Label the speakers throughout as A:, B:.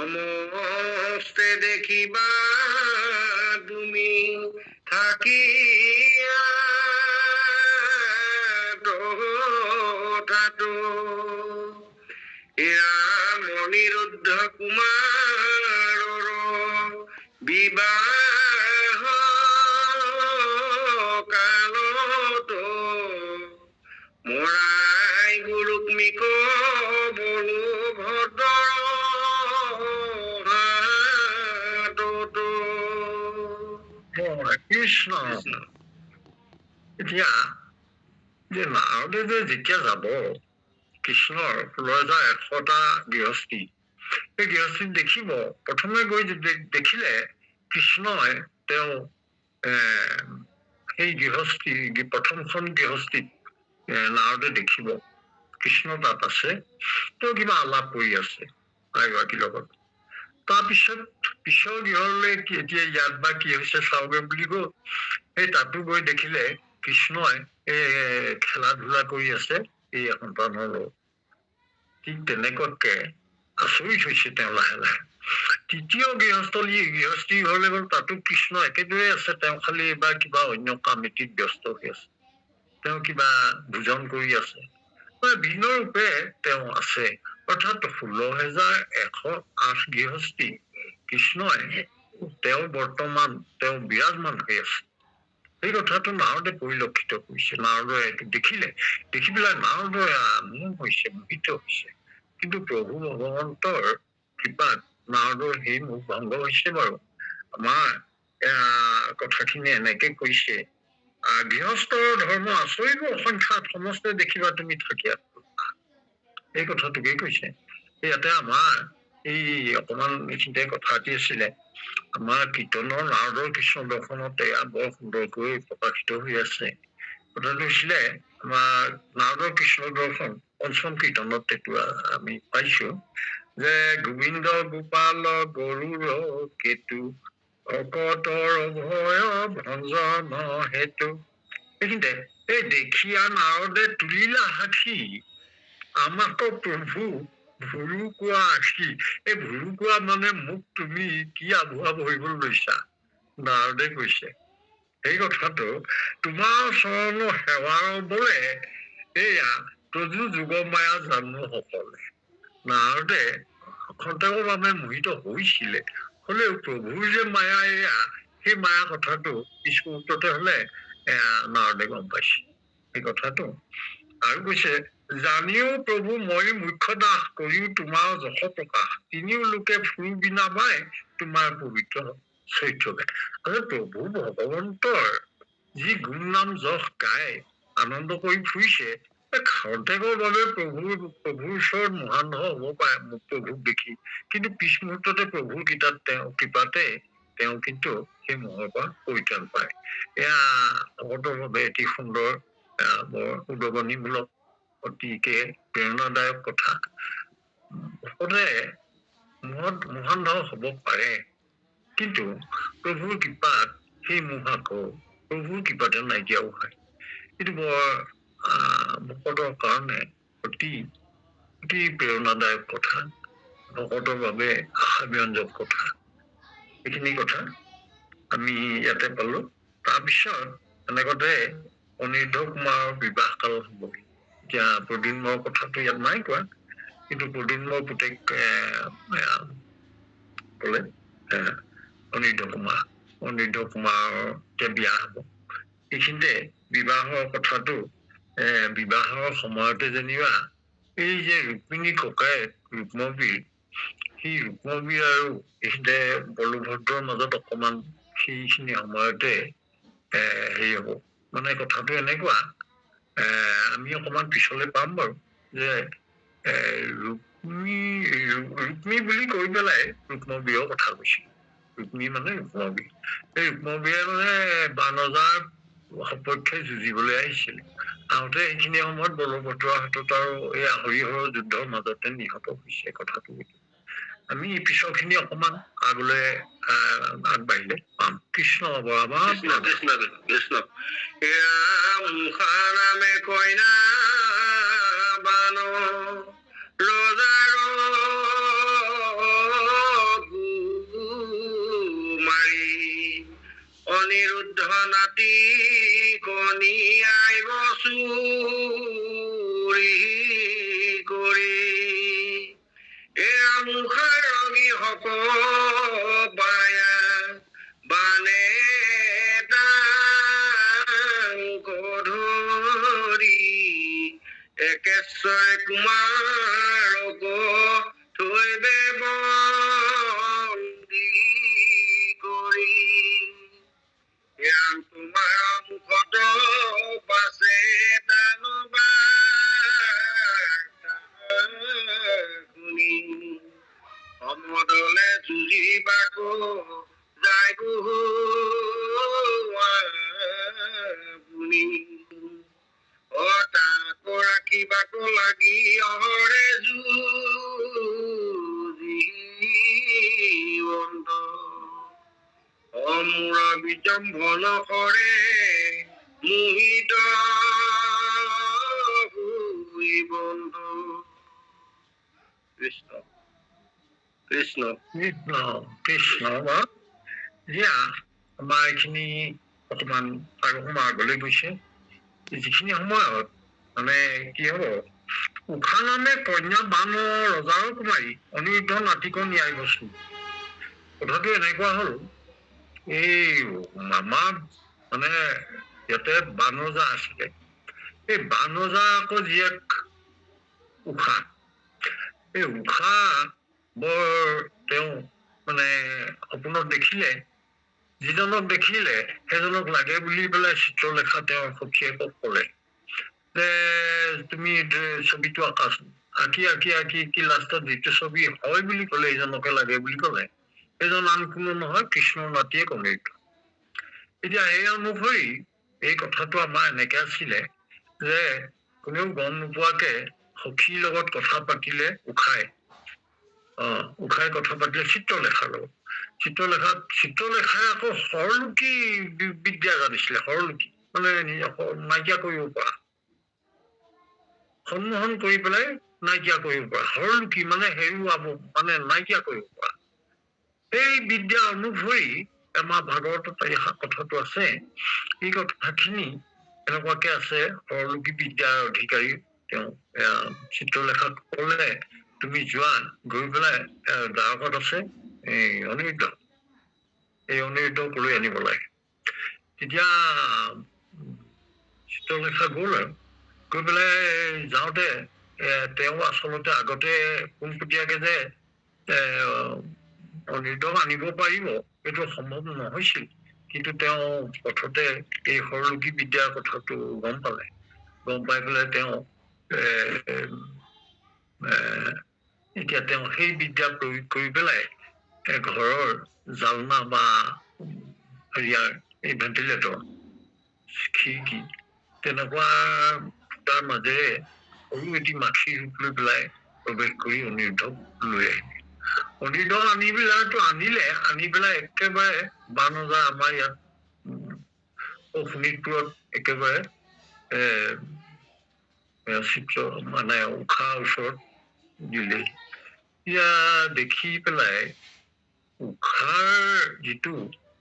A: সমস্তে দেখিবা তুমি থাকিয়া তথাটো ৰাম অনিৰুদ্ধ কুমাৰৰ বিবাহ কালত মৰাই গুৰুক মিক বলো ভদ্ৰ কৃষ্ণ। এতিয়া যে নাৰদে যেতিয়া যাব কৃষ্ণৰ লৈ যায় 100টা গৃহস্থী, সেই গৃহস্থী দেখিব। প্ৰথমে গৈ দেখিলে কৃষ্ণই তেওঁ সেই গৃহস্থী প্ৰথমখন গৃহস্থীত নাৰদে দেখিব কৃষ্ণ তাত আছে, তেওঁ কিবা আলাপ কৰি আছে এগৰাকীৰ লগত। তাৰপিছত পিছৰ গৃহলৈ এতিয়া ইয়াত বা কি হৈছে চাওগে বুলি গ'ল। সেই তাতো গৈ দেখিলে কৃষ্ণই খেলা ধূলা কৰি আছে এই সন্তানৰ লগত। ঠিক তেনেকুৱাকে আচৰিত হৈছে তেওঁ লাহে লাহে। তৃতীয় গৃহস্থী ঘৰলৈ গ'ল, তাতো কৃষ্ণ একেদৰে আছে, তেওঁ খালি এইবাৰ কিবা অন্য কামিতিত ব্যস্ত হৈ আছে, তেওঁ কিবা ভোজন কৰি আছে, ভিন্ন ৰূপে তেওঁ আছে। অৰ্থাৎ 16,108 গৃহস্থী কৃষ্ণই তেওঁ বৰ্তমান তেওঁ বিৰাজমান হৈ আছে। এই কথাটো নাৰদে পৰিলক্ষিত কৰিছে। নাৰদে এইটো দেখিলে, দেখি পেলাই নাৰদে মোহিত হৈছে। কিন্তু প্ৰভু ভগৱন্তৰ কৃপাত নাৰদৰ সেই মোহ ভংগ হৈছে বাৰু। আমাৰ কথাখিনি এনেকে কৈছে, গৃহস্থৰ ধৰ্ম আচৰিব অসংখ্যাত সমস্ত দেখিবা তুমি থাকিয়া, এই কথাটোকে কৈছে। ইয়াতে আমাৰ এই অকমান এইখিনিতে কথা এটি আছিলে, আমাৰ কীৰ্তনৰ নাৰদৰ কৃষ্ণ দৰ্শনতে বৰ সুন্দৰকৈ প্ৰকাশিত হৈ আছে। কথাটো হৈছিলে আমাৰ নাৰদৰ কৃষ্ণ দৰ্শন পঞ্চম কীৰ্তনত এইটো আমি পাইছো যে গোবিন্দ গোপাল গৰুৰ কেতু অকতৰ ভয় ভঞ্জন হেতু। এইখিনিতে এই দেখিয়া নাৰদে তুলিলা সাক্ষী, আমাকো প্ৰভু ভুৰু কোৱা আখি। এই ভুৰু কোৱা মানে মোক তুমি কি আভুৱা ভৰিবলৈ লৈছা, নাৰদে কৈছে। সেই কথাটো তোমাৰ চৰণ সেৱাৰ বলে এয়া প্ৰজু যুগ মায়া জানো সকলে। নাৰদে খন্তেকৰ বাবে মোহিত হৈছিলে, হলেও প্ৰভুৰ যে মায়া এয়া, সেই মায়া কথাটো পিছ মুহূৰ্ততে হলে নাৰদে গম পাইছে সেই কথাটো। আৰু কৈছে জানিও প্ৰভু মই মুখ্য দাস কৰিও তোমাৰ যশ প্ৰকাশ, তিনিও লোকে ফুৰু বিনা পাই তোমাৰ পবিত্ৰ চৰিত্ৰকে। প্ৰভু ভগৱন্তৰ যি গুণ নাম যশ গাই আনন্দ কৰি ফুৰিছে, খন্তেকৰ বাবে প্ৰভুৰ ওচৰত মহান্ধ হব পাৰে মোক প্ৰভুক দেখি, কিন্তু পিছ মুহূৰ্ততে প্ৰভুৰ কৃপাতে তেওঁ কিন্তু সেই মোহৰ পৰা পৰিত্ৰাণ পায়। এয়া ভগতৰ বাবে এটি সুন্দৰ বৰ উদগনিমূলক অতিকে প্ৰেৰণাদায়ক কথা। ভকতে মোহান্ধ হব পাৰে, কিন্তু প্ৰভুৰ কৃপাত সেই মোহ আকৌ প্ৰভুৰ কৃপাতে নাইকিয়াও হয়। এইটো বৰ ভকতৰ কাৰণে অতি প্ৰেৰণাদায়ক কথা, ভকতৰ বাবে আশাব্যঞ্জক কথা। এইখিনি কথা আমি ইয়াতে পালো। তাৰপিছত এনেকুৱাতে অনিৰুদ্ধ কুমাৰৰ বিবাহ কাল হব। এতিয়া প্ৰদ্যুম্নৰ কথাটো ইয়াত নাই কোৱা, কিন্তু প্ৰদ্যুম্নৰ পুতেক বোলে অনিৰুদ্ধ কুমাৰৰ এতিয়া বিয়া হব। এইখিনিতে বিবাহৰ কথাটো বিবাহৰ সময়তে যেনিবা এই যে ৰুক্মিণী ককায়েক ৰুক্মবীৰ, সেই ৰুক্মবীৰ আৰু এইখিনিতে বলভদ্ৰৰ মাজত অকমান সেইখিনি সময়তে হেৰি হব। মানে কথাটো এনেকুৱা, আমি অকমান পিছলে পাম বাৰু যে ৰুক্মী বুলি কৈ পেলাই ৰুক্মবীৰৰ কথা কৈছিল। ৰুক্মী মানে ৰুক্মবীৰ। এই ৰুক্মবীৰে মানে বানজাৰ সপক্ষে যুঁজিবলৈ আহিছিল। আহোঁতে এইখিনি সময়ত বলভদ্ৰৰ হাতত আৰু এই হৰিহৰৰ যুদ্ধৰ মাজতে নিহত হৈছে। কথাটো আমি পিছৰ খিনি অকমান আগলৈ আগবাঢ়িলে পাম। কৃষ্ণ বৰাবাৰ কৃষ্ণ কৃষ্ণ। নামে কইনা বান ৰজাৰ অনিৰুদ্ধ নাতি কণিয়াই বচুৰি কৰি এয়া মুখাৰগী সকবায়া বানে ধৰি একেশ্বয় কুমাৰক থৈবে বন্দী কৰি তোমাৰ মুখত পাছে দানবা শুনি সমদলে যুঁজিবাক যায় বুনি তাক ৰাখিবাক লাগি অহৰে জীৱন্ত অমূৰ বিজম্ভন কৰে মোহিত বন্ধু কৃষ্ণ কৃষ্ণ কৃষ্ণ কৃষ্ণ এতিয়া আমাৰ এইখিনি অকমান আৰু সময় আগলৈ গৈছে যিখিনি সময়ত মানে কি হব উষা নামে কন্যা বান ৰজাৰ কুমাৰী অনিৰুদ্ধ নাতিক ন্যায় বস্তু কথাটো এনেকুৱা হল এই আমাৰ মানে ইয়াতে বান ৰজা আছিলে এই বান ৰজা আকৌ জীয়েক উষা এই উষা বৰ তেওঁ মানে সপোনত দেখিলে যিজনক দেখিলে সেইজনক লাগে বুলি পেলাই চিত্ৰলেখা তেওঁৰ সখীয়েকক ক'লে যে তুমি ছবিটো আঁকি আঁকি আঁকি কি লাষ্টত যিটো ছবি হয় বুলি ক'লে এইজনকে লাগে বুলি ক'লে সেইজন আন কোনো নহয় কৃষ্ণৰ নাতিয়ে অনিৰুদ্ধ এতিয়া এই অনুসৰি এই কথাটো আমাৰ এনেকে আছিলে যে কোনেও গম নোপোৱাকে সখীৰ লগত কথা পাতিলে উষাই কথা পাতিলে চিত্ৰলেখাৰ লগত চিত্ৰলেখাই আকৌ হৰলুকি বিদ্যা জানিছিলে হৰলুকি মানে নাইকিয়া কৰিব পৰা সম্মোহন কৰি পেলাই নাইকিয়া কৰিব পৰা হৰলুকি মানে হেৰুৱাব মানে নাইকিয়া কৰিব পৰা এই বিদ্যা অনুসৰি আমাৰ ভাগৱতত এই কথাটো আছে এই কথাখিনি এনেকুৱাকে আছে হৰলুকি বিদ্যাৰ অধিকাৰী তেওঁ চিত্ৰলেখাক ক'লে তুমি যোৱা গৈ পেলাই দ্বাৰকাত আছে এই অনিৰুদ্ধক লৈ আনিব লাগে তেতিয়া চিত্ৰলেখা গ'ল আৰু গৈ পেলাই যাওঁতে তেওঁ আচলতে আগতে পোনপটীয়াকে যে অনিৰুদ্ধক আনিব পাৰিব এইটো সম্ভৱ নহৈছিল কিন্তু তেওঁ পথতে এই হৰলুকি বিদ্যাৰ কথাটো গম পাই পেলাই তেওঁ এতিয়া তেওঁ সেই বিদ্যা প্ৰয়োগ কৰি পেলাই ঘৰৰ জালনা বা হেৰিয়াৰ এই ভেন্টিলেটৰ খিৰিকী তেনেকুৱা তাৰ মাজেৰে সৰু এটি মাখি ৰূপ লৈ পেলাই প্ৰৱেশ কৰি অনিৰুদ্ধক লৈ আহিলে অনিৰুদ্ধক আনি পেলাই একেবাৰে বান ৰজা আমাৰ ইয়াত শোণিতপুৰত একেবাৰে চিত্ৰ মানে উষাৰ ওচৰত দিলে এতিয়া দেখি পেলাই উষাৰ যিটো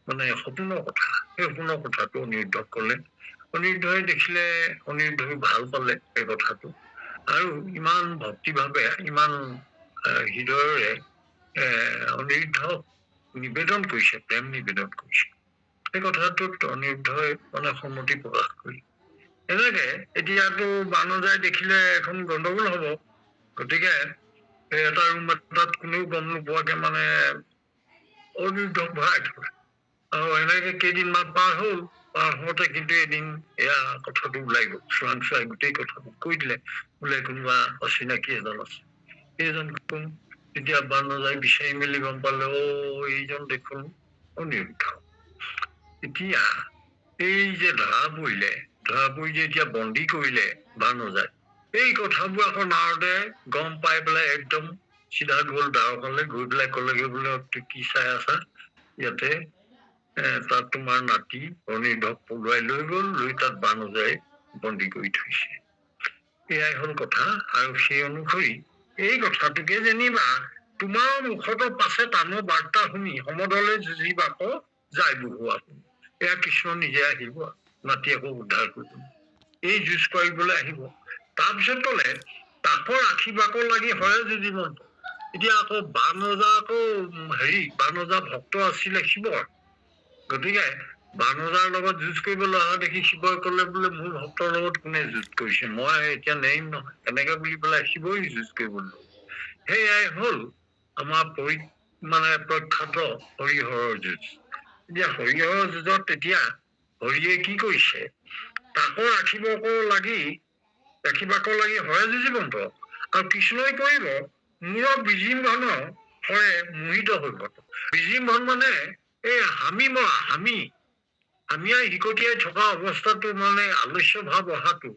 A: মানে সপোনৰ কথা সেই সপোনৰ কথাটো অনিৰুদ্ধক ক'লে অনিৰুদ্ধই দেখিলে অনিৰুদ্ধই ভাল পালে এই কথাটো আৰু ইমান ভক্তিভাৱে ইমান হৃদয়ৰে অনিৰুদ্ধক নিবেদন কৰিছে প্ৰেম নিবেদন কৰিছে সেই কথাটোত অনিৰুদ্ধই মানে সন্মতি প্ৰকাশ কৰি এনেকে এতিয়াতো বান ৰজাই দেখিলে এখন গণ্ডগোল হব গতিকে এটা ৰুম এটাত কোনেও গম নোপোৱাকে মানে অনিৰুদ্ধক ভৰাই থলে আৰু এনেকে কেইদিনমান পাৰ হওঁতে কিন্তু এদিন এয়া কথাটো ওলাই গল চোৱাই গোটেই কথাটো কৈ দিলে বোলে কোনোবা অচিনাকি এজন আছে এইজন কোন তেতিয়া বান ৰজাই বিচাৰি মেলি গম পালে এইজন দেখোন অনিৰুদ্ধ এতিয়া এই যে ধৰা পৰি যে এতিয়া বন্দী কৰিলে বান ৰজাই এই কথাবোৰ আকৌ নাৰদে গম পাই পেলাই একদম চিধা গ'ল দ্বাৰকালৈ গৈ পেলাই ক'লেগৈ বোলে কি চাই আছা ইয়াতে তাত তোমাৰ নাতি অনিৰুদ্ধক পলুৱাই লৈ গ'ল লৈ তাত বান ৰজাই বন্দী কৰি থৈছে এয়াই হল কথা আৰু সেই অনুসৰি এই কথাটোকে যেনিবা তোমাৰ মুখত পাছে টানৰ বাৰ্তা শুনি সমদলে যুঁজিবাক যায় বহুৱা শুনি এয়া কৃষ্ণ নিজে আহিব, নাতি আকৌ উদ্ধাৰ কৰিব, এই যুঁজ কৰিবলৈ আহিব। তাৰপিছত কলে তাকৰ আশী বাকৰ লাগি হৰে যুঁজিবন্ত। এতিয়া আকৌ বানৰজা আকৌ বানৰজা ভক্ত আছিলে শিৱৰ, গতিকে বানৰজাৰ লগত যুঁজ কৰিবলৈ অহা দেখি শিৱই কলে বোলে মোৰ ভক্তৰ লগত কোনে যুঁজ কৰিছে, মই এতিয়া নেৰিম নহয়, এনেকে বুলি পেলাই শিৱই যুঁজ কৰিবলৈ। সেয়াই হল আমাৰ প্ৰখ্যাত হৰিহৰৰ যুঁজ। এতিয়া হৰিহৰৰ যুঁজত তেতিয়া হৰিয়ে কি কৰিছে, তাকৰ ৰাখিবাকৰ লাগি হৰে যুঁজিবন্ত, আৰু কৃষ্ণই কৰিব মূৰৰ বিজিম্ভন হৰে মোহিত হৈ গল। বিজিম্ভন মানে এই হামিয়াই হিকটিয়াই থকা অৱস্থাটো, মানে আলস্য ভাৱ অহাটো,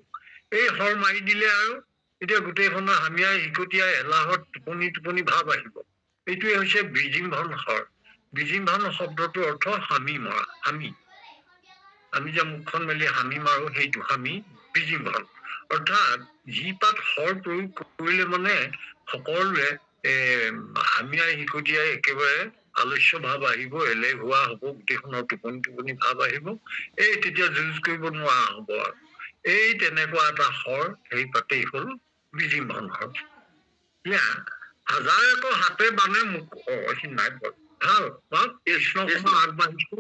A: এই হৰ মাৰি দিলে আৰু এতিয়া গোটেইখনৰ হামিয়াই হিকটিয়াই এলাহত টোপনি ভাৱ আহিব। এইটোৱে হৈছে বিজিম্ভন হৰ। বিজিম্ভন শব্দটোৰ অৰ্থ হামি মৰা, আমি যে মুখখন মেলি হামি মাৰো সেইটো হামি বিজিম্ভন। অৰ্থাৎ যি পাত হৰ প্ৰয়োগ কৰিলে মানে সকলোৱে হামিয়াই হিকটিয়াই একেবাৰে আলস্য ভাৱ আহিব, এলেহুৱা হব, গোটেইখনৰ টোপনি ভাৱ আহিব, এই তেতিয়া যুঁজ কৰিব নোৱাৰা হব। আৰু এই তেনেকুৱা এটা হৰ, সেই পাতেই হল বিজিম্ভন হৰ। এতিয়া হাজাৰ আকৌ হাতে বানে মুখ নাই ভাল কৃষ্ণ আগবাঢ়িছো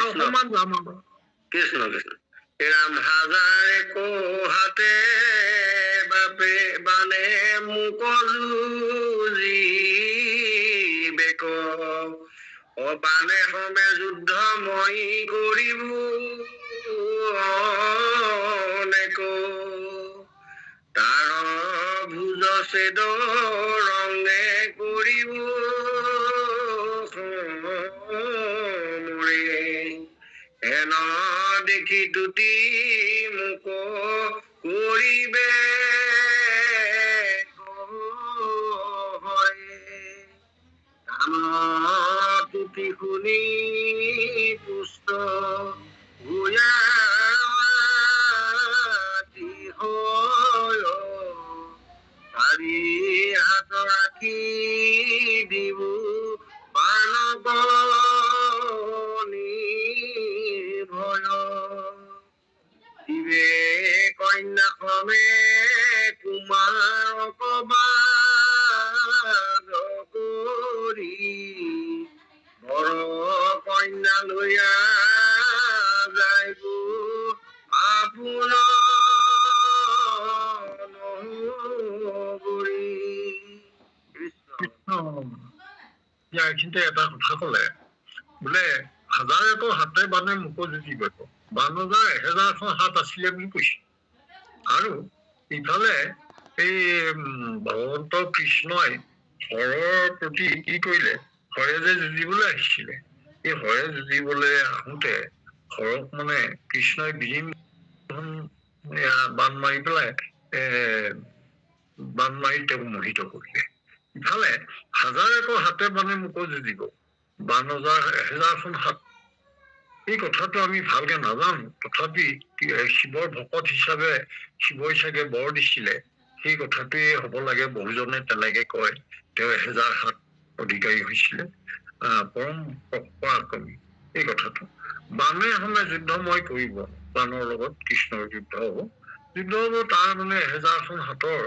A: অকমান যাম কৃষ্ণ কৃষ্ণ। ৰাম হাজাৰ একো হাতে বাপে বানে মুখ বেক, বানে সমে যুদ্ধ মই কৰিব তাৰ ভুজ ছেদ ৰঙে কৰিব মৰে, এন দেখি দুটি মোক কৰিবে তুতি শুনি পুষ্ট চাৰি হাত ৰাখি দিব বানৱ নিৰ্ভয়, দিবে কন্যা ক্ৰমে কুমাৰ কৰি, বৰ কন্যা লৈয়া যাইব আপোনাৰ এইখিনিতে এটা কথা কলে বোলে হাজাৰ আকৌ হাতে বানে মুখ যুঁজিব, বানৰজাৰ 1000খন হাত আছিলে বুলি কৈছে। আৰু ইফালে এই ভগৱন্ত কৃষ্ণই হৰৰ প্ৰতি কি কৰিলে, হৰে যে যুঁজিবলৈ আহিছিলে, এই হৰে যুঁজিবলৈ আহোতে হৰক মানে কৃষ্ণই বান মাৰি পেলাই তেওঁক মোহিত কৰিলে। ইফালে হাজাৰ আকৌ হাতে বানে মুখ যুঁজিব, বানৰজাৰ 1000খন হাত, এই কথাটো আমি ভালকে নাজানো, তথাপি শিৱৰ ভকত হিচাপে শিৱই চাগে বৰ দিছিলে, সেই কথাটোৱে হব লাগে। বহুজনে তেনেকে কয় তেওঁ 1000 হাত অধিকাৰী হৈছিলে, পৰম পৰাক্ৰমী এই কথাটো। বানে সমে যুদ্ধ মই কৰিব, বানৰ লগত কৃষ্ণৰ যুদ্ধ হব, তাৰ মানে 1000খন হাতৰ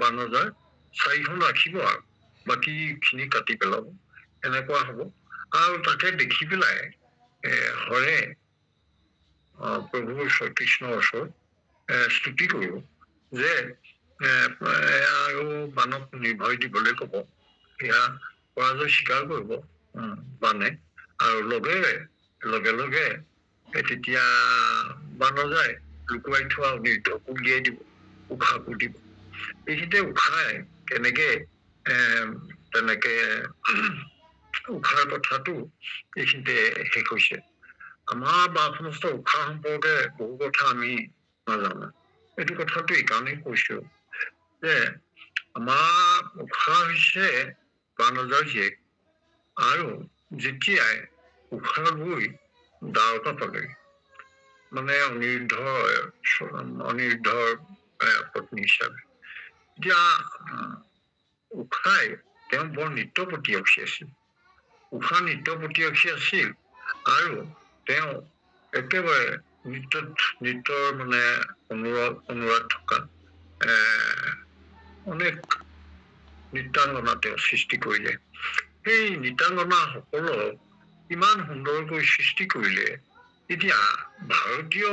A: বানৰজাৰ 4খন ৰাখিব আৰু বাকী খিনি কাটি পেলাব, এনেকুৱা হব। আৰু তাকে দেখি পেলাই হৰে প্ৰভু কৃষ্ণৰ ওচৰত স্তুতি কৰিব যে আৰু বানক নিৰ্ভয় দিবলৈ কব, সেয়া পৰাজয় স্বীকাৰ কৰিব বানে, আৰু লগে লগে তেতিয়া বানৰজাই লুকুৱাই থোৱা অনিৰুদ্ধক উলিয়াই দিব, উশাকো দিব। এইখিনিতে উশাই তেনেকে উশাৰ কথাটো এইখিনিতে শেষ হৈছে। আমাৰ সমস্ত উশাহ সম্পৰ্কে বহু কথা আমি নাজানো, এইটো কথাটো এইকাৰণেই কৈছো যে আমাৰ উশাহ হৈছে বানৰজাৰ জীয়েক, আৰু যেতিয়াই উশাহ গৈ দ্বাৰকা পালে, মানে অনিৰুদ্ধৰ পত্নী হিচাপে, এতিয়া উশাই তেওঁ বৰ নৃত্যপতীয়সী আছিল, উশা নৃত্যপতীয়সী আছিল, আৰু তেওঁ একেবাৰে নৃত্যৰ মানে অনুৰাগ থকা অনেক নৃত্যাংগনা তেওঁ সৃষ্টি কৰিলে। সেই নৃত্যাংগনা সকলক ইমান সুন্দৰকৈ সৃষ্টি কৰিলে। এতিয়া ভাৰতীয়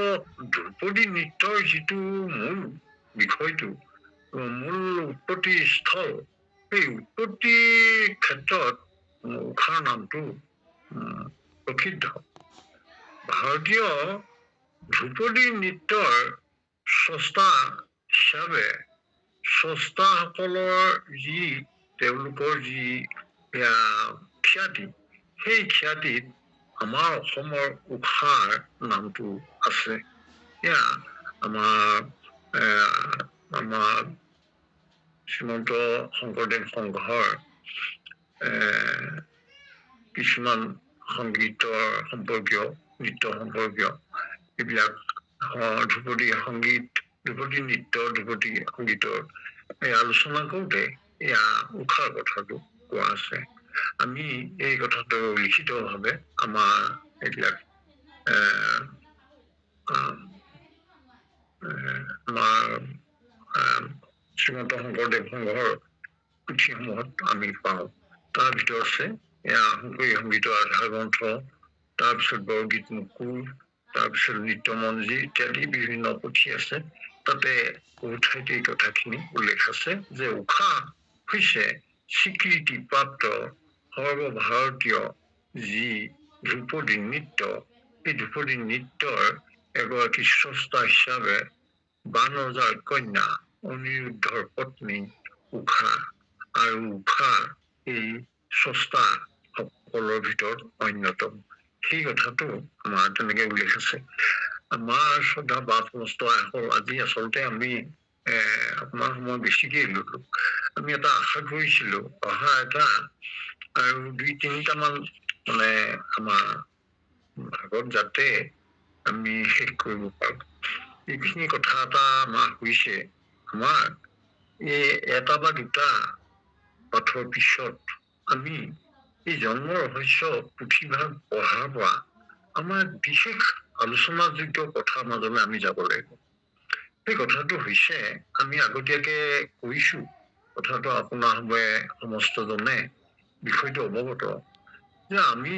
A: ধ্ৰুপদী নৃত্যৰ যিটো মূল বিষয়টো, মূল উৎপত্তি স্থল, সেই উৎপত্তিৰ ক্ষেত্ৰত উষাৰ নামটো প্ৰসিদ্ধ। ভাৰতীয় ধ্ৰুপদী নৃত্যৰ স্ৰষ্টা হিচাপে স্ৰষ্টাসকলৰ যি তেওঁলোকৰ যি খ্যাতি, সেই খ্যাতিত আমাৰ অসমৰ উষাৰ নামটো আছে। আমাৰ শ্ৰীমন্ত শংকৰদেৱ সংঘৰ কিছুমান সংগীতৰ সম্পৰ্কীয়, নৃত্য সম্পৰ্কীয় এইবিলাক ধ্ৰুপদী সংগীত, ধ্ৰুপদী নৃত্য, ধ্ৰুপদী সংগীতৰ আলোচনা কৰোঁতে উষাৰ কথাটো কোৱা আছে। আমি এই কথাটো লিখিতভাৱে আমাৰ এইবিলাক আমাৰ শ্ৰীমন্ত শংকৰদেৱ সংঘৰ পুথিসমূহত আমি পাওঁ। তাৰ ভিতৰত আছে শংকৰী সংগীতৰ আধাৰ গ্ৰন্থ, তাৰপিছত বৰগীত মুকুল, তাৰপিছত নৃত্যমঞ্জী ইত্যাদি বিভিন্ন পুথি আছে। তাতে বহু ঠাইতে এই কথাখিনি উল্লেখ আছে যে উষা হৈছে স্বীকৃতিপ্ৰাপ্ত সৰ্বভাৰতীয় যি ধ্ৰুপদী নৃত্য, এই ধ্ৰুপদী নৃত্যৰ এগৰাকী স্ৰষ্টা হিচাপে বানৰজাৰ কন্যা অনিৰুদ্ধৰ পত্নী উষা, আৰু উষা এই স্ৰষ্টা সকলৰ ভিতৰত অন্যতম। সেই কথাটো আমাৰ তেনেকে উল্লেখ আছে। আমাৰ শ্ৰদ্ধা বাপ সমস্ত আহল আজি আচলতে আমি অকমান সময় বেছিকে ললো। আমি এটা আশা কৰিছিলো অহা এটা আৰু 2-3টামান মানে আমাৰ ভাগত যাতে আমি শেষ কৰিব পাৰো। এইখিনি কথা এটা আমাৰ হৈছে, আমাৰ এই এটা বা দুটা পাঠৰ পিছত আমি এই জন্ম ৰহস্য পুথিভাগ পঢ়াৰ পৰা আমাৰ বিশেষ আলোচনাযোগ্য কথাৰ মাজলৈ আমি যাব লাগিব। সেই কথাটো হৈছে, আমি আগতীয়াকে কৈছো কথাটো আপোনাৰ সবে সমস্তজনে বিষয়টো অৱগত যে আমি